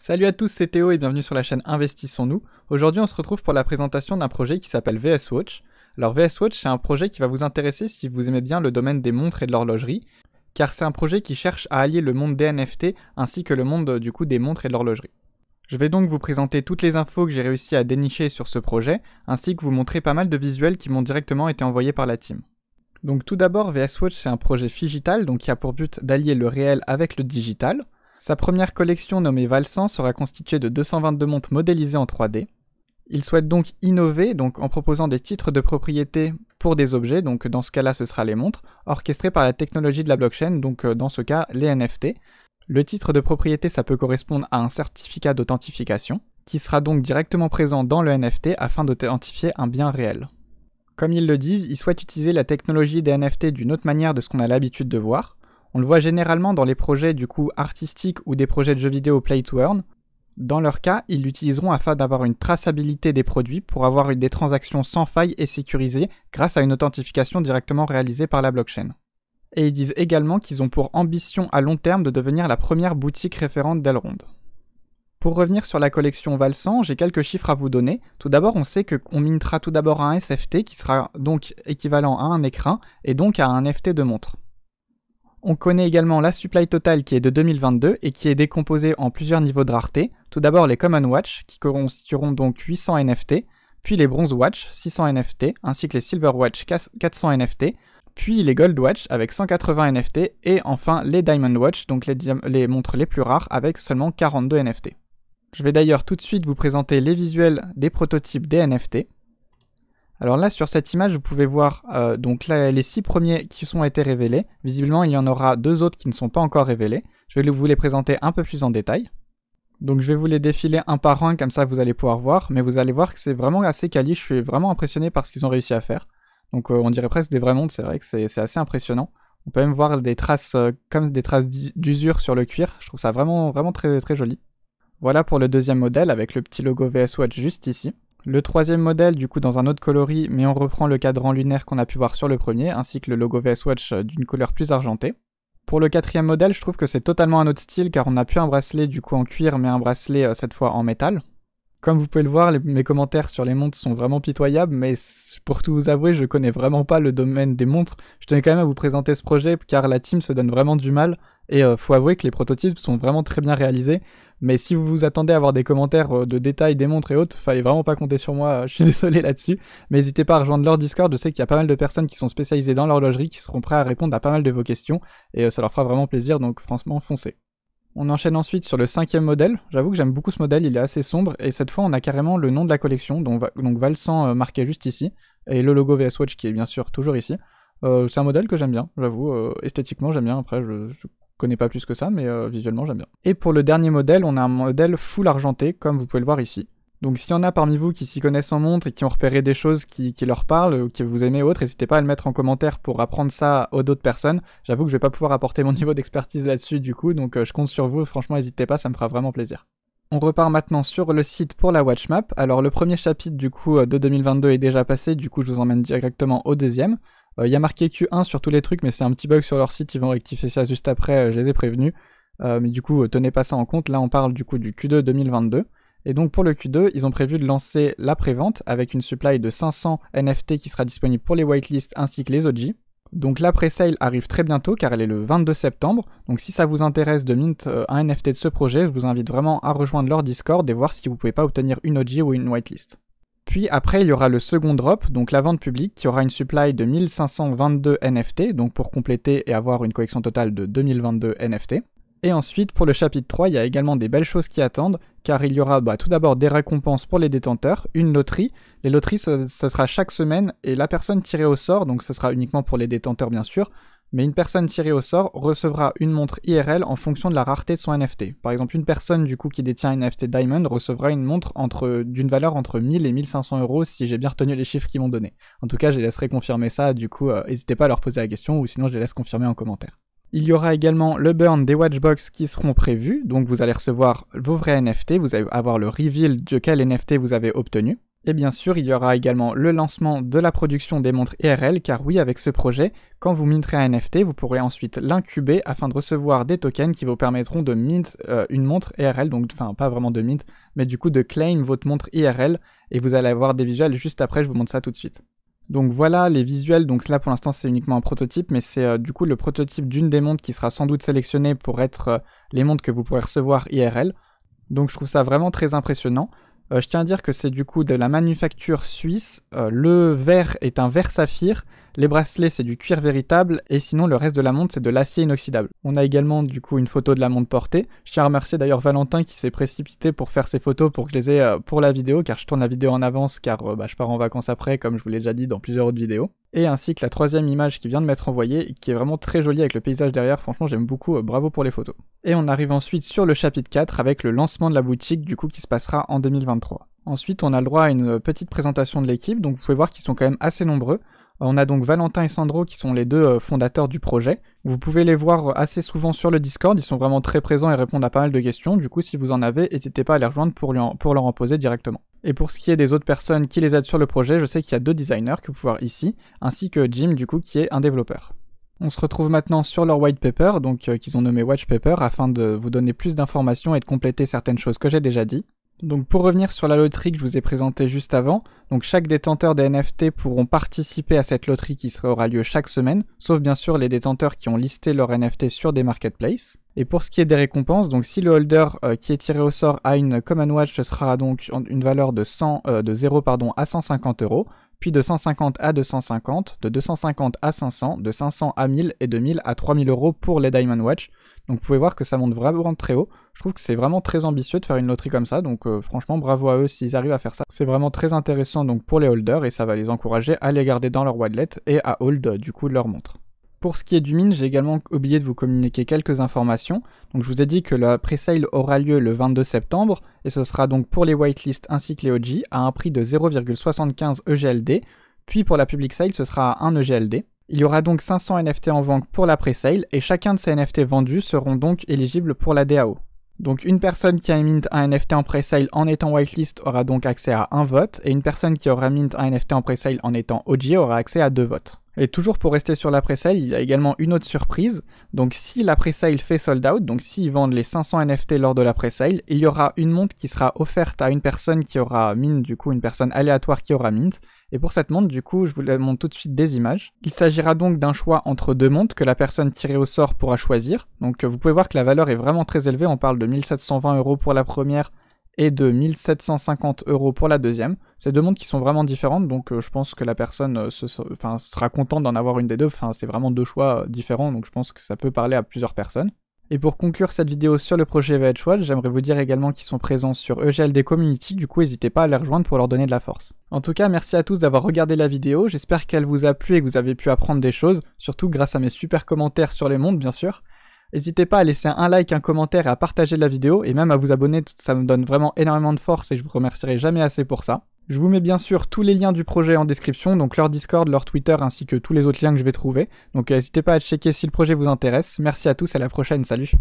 Salut à tous, c'est Théo et bienvenue sur la chaîne Investissons-nous. Aujourd'hui on se retrouve pour la présentation d'un projet qui s'appelle VS Watch. Alors VS Watch c'est un projet qui va vous intéresser si vous aimez bien le domaine des montres et de l'horlogerie, car c'est un projet qui cherche à allier le monde des NFT ainsi que le monde des montres et de l'horlogerie. Je vais donc vous présenter toutes les infos que j'ai réussi à dénicher sur ce projet, ainsi que vous montrer pas mal de visuels qui m'ont directement été envoyés par la team. Donc tout d'abord, VS Watch c'est un projet phygital, donc qui a pour but d'allier le réel avec le digital. Sa première collection nommée Valsan sera constituée de 222 montres modélisées en 3D. Il souhaite donc innover en proposant des titres de propriété pour des objets, donc dans ce cas-là ce sera les montres, orchestrées par la technologie de la blockchain, donc dans ce cas les NFT. Le titre de propriété ça peut correspondre à un certificat d'authentification, qui sera donc directement présent dans le NFT afin d'authentifier un bien réel. Comme ils le disent, ils souhaitent utiliser la technologie des NFT d'une autre manière de ce qu'on a l'habitude de voir. On le voit généralement dans les projets artistiques ou des projets de jeux vidéo play to earn. Dans leur cas, ils l'utiliseront afin d'avoir une traçabilité des produits pour avoir des transactions sans faille et sécurisées grâce à une authentification directement réalisée par la blockchain. Et ils disent également qu'ils ont pour ambition à long terme de devenir la première boutique référente d'Elrond. Pour revenir sur la collection Valsan, j'ai quelques chiffres à vous donner. Tout d'abord, on sait qu'on minera tout d'abord un SFT qui sera donc équivalent à un écrin et donc à un FT de montre. On connaît également la supply totale qui est de 2022 et qui est décomposée en plusieurs niveaux de rareté. Tout d'abord les Common Watch qui constitueront donc 800 NFT, puis les Bronze Watch 600 NFT, ainsi que les Silver Watch 400 NFT, puis les Gold Watch avec 180 NFT et enfin les Diamond Watch, donc les montres les plus rares avec seulement 42 NFT. Je vais d'ailleurs tout de suite vous présenter les visuels des prototypes des NFT. Alors là, sur cette image, vous pouvez voir les 6 premiers qui ont été révélés. Visiblement, il y en aura 2 autres qui ne sont pas encore révélés. Je vais vous les présenter un peu plus en détail. Donc je vais vous les défiler un par un, comme ça vous allez pouvoir voir. Mais vous allez voir que c'est vraiment assez quali. Je suis vraiment impressionné par ce qu'ils ont réussi à faire. Donc on dirait presque des vraies montres, c'est vrai que c'est assez impressionnant. On peut même voir des traces comme des traces d'usure sur le cuir. Je trouve ça vraiment très, très joli. Voilà pour le deuxième modèle avec le petit logo VS Watch juste ici. Le troisième modèle, dans un autre coloris, mais on reprend le cadran lunaire qu'on a pu voir sur le premier, ainsi que le logo VS Watch d'une couleur plus argentée. Pour le quatrième modèle, je trouve que c'est totalement un autre style, car on n'a plus un bracelet en cuir, mais un bracelet cette fois en métal. Comme vous pouvez le voir, mes commentaires sur les montres sont vraiment pitoyables, mais pour tout vous avouer, je connais vraiment pas le domaine des montres. Je tenais quand même à vous présenter ce projet, car la team se donne vraiment du mal, et faut avouer que les prototypes sont vraiment très bien réalisés. Mais si vous vous attendez à avoir des commentaires de détails des montres et autres, fallait vraiment pas compter sur moi, je suis désolé là-dessus. Mais n'hésitez pas à rejoindre leur Discord, je sais qu'il y a pas mal de personnes qui sont spécialisées dans l'horlogerie, qui seront prêts à répondre à pas mal de vos questions, et ça leur fera vraiment plaisir, donc franchement foncez. On enchaîne ensuite sur le cinquième modèle. J'avoue que j'aime beaucoup ce modèle, il est assez sombre, et cette fois on a carrément le nom de la collection, donc Valsan marqué juste ici, et le logo VS Watch qui est bien sûr toujours ici. C'est un modèle que j'aime bien, j'avoue, esthétiquement j'aime bien, après je connais pas plus que ça, mais visuellement j'aime bien. Et pour le dernier modèle, on a un modèle full argenté, comme vous pouvez le voir ici. Donc s'il y en a parmi vous qui s'y connaissent en montre et qui ont repéré des choses qui leur parlent, ou que vous aimez autres, n'hésitez pas à le mettre en commentaire pour apprendre ça aux d'autres personnes. J'avoue que je vais pas pouvoir apporter mon niveau d'expertise là-dessus donc je compte sur vous, franchement n'hésitez pas, ça me fera vraiment plaisir. On repart maintenant sur le site pour la Watchmap. Alors le premier chapitre de 2022 est déjà passé, je vous emmène directement au deuxième. Il y a marqué Q1 sur tous les trucs, mais c'est un petit bug sur leur site, ils vont rectifier ça juste après, je les ai prévenus. Mais tenez pas ça en compte, là on parle du Q2 2022. Et donc pour le Q2, ils ont prévu de lancer la prévente avec une supply de 500 NFT qui sera disponible pour les whitelists ainsi que les OG. Donc la pré-sale arrive très bientôt car elle est le 22 septembre. Donc si ça vous intéresse de mint un NFT de ce projet, je vous invite vraiment à rejoindre leur Discord et voir si vous pouvez pas obtenir une OG ou une whitelist. Puis après, il y aura le second drop, donc la vente publique, qui aura une supply de 1522 NFT, donc pour compléter et avoir une collection totale de 2022 NFT. Et ensuite, pour le chapitre 3, il y a également des belles choses qui attendent, car il y aura tout d'abord des récompenses pour les détenteurs, une loterie. Les loteries, ça sera chaque semaine, et la personne tirée au sort, donc ça sera uniquement pour les détenteurs bien sûr, mais une personne tirée au sort recevra une montre IRL en fonction de la rareté de son NFT. Par exemple, une personne qui détient une NFT Diamond recevra une montre d'une valeur entre 1000 et 1500 € si j'ai bien retenu les chiffres qu'ils m'ont donnés. En tout cas, je les laisserai confirmer ça, n'hésitez pas à leur poser la question ou sinon je les laisse confirmer en commentaire. Il y aura également le burn des Watchbox qui seront prévus, donc vous allez recevoir vos vrais NFT, vous allez avoir le reveal de quel NFT vous avez obtenu. Et bien sûr, il y aura également le lancement de la production des montres IRL, car oui, avec ce projet, quand vous minterez un NFT, vous pourrez ensuite l'incuber afin de recevoir des tokens qui vous permettront de mint une montre IRL, donc enfin pas vraiment de mint, mais du coup de claim votre montre IRL, et vous allez avoir des visuels juste après, je vous montre ça tout de suite. Donc voilà les visuels, donc là pour l'instant c'est uniquement un prototype, mais c'est du coup le prototype d'une des montres qui sera sans doute sélectionnée pour être les montres que vous pourrez recevoir IRL. Donc je trouve ça vraiment très impressionnant. Je tiens à dire que c'est du coup de la manufacture suisse, le verre est un verre saphir, les bracelets c'est du cuir véritable, et sinon le reste de la montre c'est de l'acier inoxydable. On a également du coup une photo de la montre portée. Je tiens à remercier d'ailleurs Valentin qui s'est précipité pour faire ces photos pour que je les ai pour la vidéo, car je tourne la vidéo en avance, car je pars en vacances après, comme je vous l'ai déjà dit dans plusieurs autres vidéos. Et ainsi que la troisième image qui vient de m'être envoyée, et qui est vraiment très jolie avec le paysage derrière, franchement j'aime beaucoup, bravo pour les photos. Et on arrive ensuite sur le chapitre 4 avec le lancement de la boutique du coup qui se passera en 2023. Ensuite on a le droit à une petite présentation de l'équipe, donc vous pouvez voir qu'ils sont quand même assez nombreux. On a donc Valentin et Sandro qui sont les deux fondateurs du projet. Vous pouvez les voir assez souvent sur le Discord, ils sont vraiment très présents et répondent à pas mal de questions. Du coup, si vous en avez, n'hésitez pas à les rejoindre pour leur en poser directement. Et pour ce qui est des autres personnes qui les aident sur le projet, je sais qu'il y a 2 designers que vous pouvez voir ici, ainsi que Jim du coup qui est un développeur. On se retrouve maintenant sur leur white paper, donc qu'ils ont nommé Watch Paper, afin de vous donner plus d'informations et de compléter certaines choses que j'ai déjà dit. Donc pour revenir sur la loterie que je vous ai présentée juste avant, donc chaque détenteur des NFT pourront participer à cette loterie qui aura lieu chaque semaine, sauf bien sûr les détenteurs qui ont listé leur NFT sur des marketplaces. Et pour ce qui est des récompenses, donc si le holder qui est tiré au sort a une Common Watch, ce sera donc une valeur de 0 à 150 €, puis de 150 à 250, de 250 à 500, de 500 à 1000 et de 1000 à 3000 € pour les Diamond Watch. Donc vous pouvez voir que ça monte vraiment très haut. Je trouve que c'est vraiment très ambitieux de faire une loterie comme ça, donc franchement bravo à eux s'ils arrivent à faire ça. C'est vraiment très intéressant donc pour les holders et ça va les encourager à les garder dans leur wallet et à hold du coup leur montre. Pour ce qui est du mint, j'ai également oublié de vous communiquer quelques informations. Donc je vous ai dit que la presale aura lieu le 22 septembre et ce sera donc pour les whitelists ainsi que les OG à un prix de 0,75 EGLD, puis pour la public sale ce sera à 1 EGLD. Il y aura donc 500 NFT en vente pour la presale et chacun de ces NFT vendus seront donc éligibles pour la DAO. Donc une personne qui a mint un NFT en presale en étant whitelist aura donc accès à 1 vote et une personne qui aura mint un NFT en presale en étant OG aura accès à 2 votes. Et toujours pour rester sur la presale, il y a également une autre surprise. Donc si la presale fait sold out, donc s'ils vendent les 500 NFT lors de la presale, il y aura une montre qui sera offerte à une personne qui aura mint, du coup une personne aléatoire qui aura mint. Et pour cette montre, du coup, je vous montre tout de suite des images. Il s'agira donc d'un choix entre 2 montres que la personne tirée au sort pourra choisir. Donc vous pouvez voir que la valeur est vraiment très élevée, on parle de 1720 € pour la première et de 1750 € pour la deuxième. C'est 2 montres qui sont vraiment différentes, donc je pense que la personne sera contente d'en avoir une des deux. Enfin, c'est vraiment 2 choix différents, donc je pense que ça peut parler à plusieurs personnes. Et pour conclure cette vidéo sur le projet VHWatch, j'aimerais vous dire également qu'ils sont présents sur EGLD Community, du coup n'hésitez pas à les rejoindre pour leur donner de la force. En tout cas, merci à tous d'avoir regardé la vidéo, j'espère qu'elle vous a plu et que vous avez pu apprendre des choses, surtout grâce à mes super commentaires sur les montres bien sûr. N'hésitez pas à laisser un like, un commentaire et à partager la vidéo, et même à vous abonner, ça me donne vraiment énormément de force et je vous remercierai jamais assez pour ça. Je vous mets bien sûr tous les liens du projet en description, donc leur Discord, leur Twitter ainsi que tous les autres liens que je vais trouver. Donc n'hésitez pas à checker si le projet vous intéresse. Merci à tous, à la prochaine, salut!